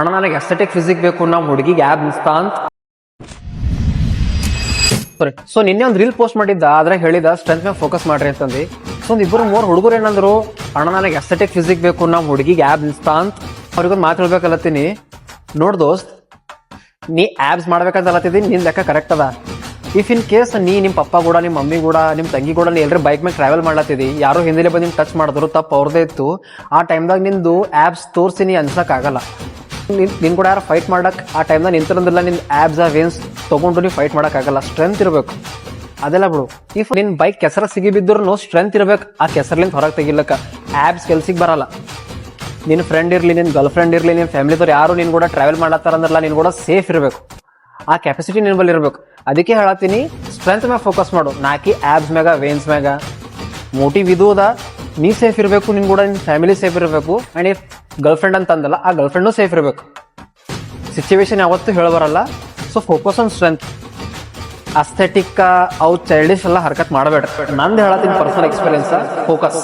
ಅಣ್ಣ ನನಗೆ aesthetic physique ಬೇಕು, ನಮ್ಮ ಹುಡುಗಿಗೆ ಆ್ಯಬ್ ಇನ್ಸ್ತಾ ಅಂತ. ಸಾರಿ, ಸೊ ನಿನ್ನೆ ಒಂದು ರೀಲ್ ಪೋಸ್ಟ್ ಮಾಡಿದ್ದ, ಅದ್ರಾಗ ಹೇಳಿದ ಸ್ಟ್ರೆಂತ್ ಮೇಲೆ ಫೋಕಸ್ ಮಾಡ್ರಿ ಅಂತಂದು. ಸೊ ಒಂದು ಇಬ್ಬರು ಮೂರು ಹುಡುಗರು ಏನಂದ್ರು, ಅಣ್ಣ ನನಗೆ ಎಸ್ಥೆಟಿಕ್ ಫಿಸಿಕ್ ಬೇಕು, ನಮ್ಮ ಹುಡುಗಿಗೆ ಆ್ಯಬ್ ಇನ್ಸ್ತಾ ಅಂತ. ಅವ್ರಿಗೊಂದು ಮಾತು ಹೇಳ್ಬೇಕಲ್ಲತ್ತೀನಿ, ನೋಡ್ ದೋಸ್ತ್, ನೀ ಆ್ಯಬ್ಸ್ ಮಾಡ್ಬೇಕಂತ ಅಲ್ಲತ್ತಿದ್ದೀನಿ, ನಿನ್ ಲೆಕ್ಕ ಕರೆಕ್ಟ್ ಅದ. ಇಫ್ ಇನ್ ಕೇಸ್ ನೀ ನಿಮ್ಮ ಪಪ್ಪ ಕೂಡ, ನಿಮ್ಮ ಮಮ್ಮಿ ಕೂಡ, ನಿಮ್ಮ ತಂಗಿ ಕೂಡ ನೀ ಎಲ್ಲರೂ ಬೈಕ್ ಮೇಲೆ ಟ್ರಾವೆಲ್ ಮಾಡ್ಲತ್ತಿದಿ, ಯಾರೋ ಹಿಂದಿಲೆ ಬಂದು ಟಚ್ ಮಾಡಿದ್ರು, ತಪ್ಪು ಅವ್ರದೇ ಇತ್ತು. ಆ ಟೈಮ್ದಾಗ ನಿಂದು ಆ್ಯಬ್ಸ್ ತೋರಿಸಿ ನೀ ಅನ್ಸಕ್ಕಾಗಲ್ಲ. ನಿನ್ ಕೂಡ ಯಾರು ಫೈಟ್ ಮಾಡಕ್ ಆ ಟೈಮ್ದಾಗ ನಿಂತಿರೋದಿಲ್ಲ, ನಿನ್ ಆ್ಯಬ್ಸ್ ವೇನ್ಸ್ ತೊಗೊಂಡು ನೀವು ಫೈಟ್ ಮಾಡೋಕ್ಕಾಗಲ್ಲ. ಸ್ಟ್ರೆಂತ್ ಇರಬೇಕು, ಅದೆಲ್ಲ ಬಿಡು. ಇಫ್ ನಿನ್ ಬೈಕ್ ಕೆಸರ ಸಿಗಿ ಬಿದ್ದರೂ ಸ್ಟ್ರೆಂತ್ ಇರ್ಬೇಕು, ಆ ಕೆಸರ್ಲಿಂದ ಹೊರಗೆ ತೆಗಿಲಕ್ಕ. ಆ್ಯಬ್ಸ್ ಕೆಲ್ಸಿಗೆ ಬರಲ್ಲ. ನಿನ್ನ ಫ್ರೆಂಡ್ ಇರಲಿ, ನಿನ್ನ ಗರ್ಲ್ ಫ್ರೆಂಡ್ ಇರಲಿ, ನಿಮ್ಮ ಫ್ಯಾಮಿಲಿದವ್ರು ಯಾರು ನೀನು ಕೂಡ ಟ್ರಾವೆಲ್ ಮಾಡತ್ತಾರಂದ್ರಲ್ಲ, ನೀನು ಕೂಡ ಸೇಫ್ ಇರಬೇಕು. ಆ ಕೆಪಾಸಿಟಿ ನಿನ್ನ ಬಲ್ಲಿ ಇರಬೇಕು. ಅದಕ್ಕೆ ಹೇಳತ್ತೀನಿ, ಸ್ಟ್ರೆಂತ್ ಮ್ಯಾಗ ಫೋಕಸ್ ಮಾಡು, ನಾಕಿ ಆ್ಯಬ್ಸ್ ಮ್ಯಾಗ ವೇನ್ಸ್ ಮ್ಯಾಗ. ಮೋಟಿವ್ ಇದು ಅದ, ನೀ ಸೇಫ್ ಇರಬೇಕು, ನಿನ್ ಕೂಡ ನಿನ್ನ ಫ್ಯಾಮಿಲಿ ಸೇಫ್ ಇರಬೇಕು. ಆ್ಯಂಡ್ ಇಫ್ ಗರ್ಲ್ ಫ್ರೆಂಡ್ ಅಂತಂದಲ್ಲ, ಆ ಗರ್ಲ್ ಫ್ರೆಂಡು ಸೇಫ್ ಇರಬೇಕು. ಸಿಚುವೇಶನ್ ಯಾವತ್ತೂ ಹೇಳಬರಲ್ಲ. So focus on strength. Aesthetic ಅವು ಚೈಲ್ಡಿಶ್ ಎಲ್ಲ ಹರ್ಕತ್ ಮಾಡಬೇಡ್ರಿ. ನಂದು ಹೇಳತ್ತೀನಿ ಪರ್ಸನಲ್ ಎಕ್ಸ್ಪೀರಿಯನ್ಸ್. ಫೋಕಸ್.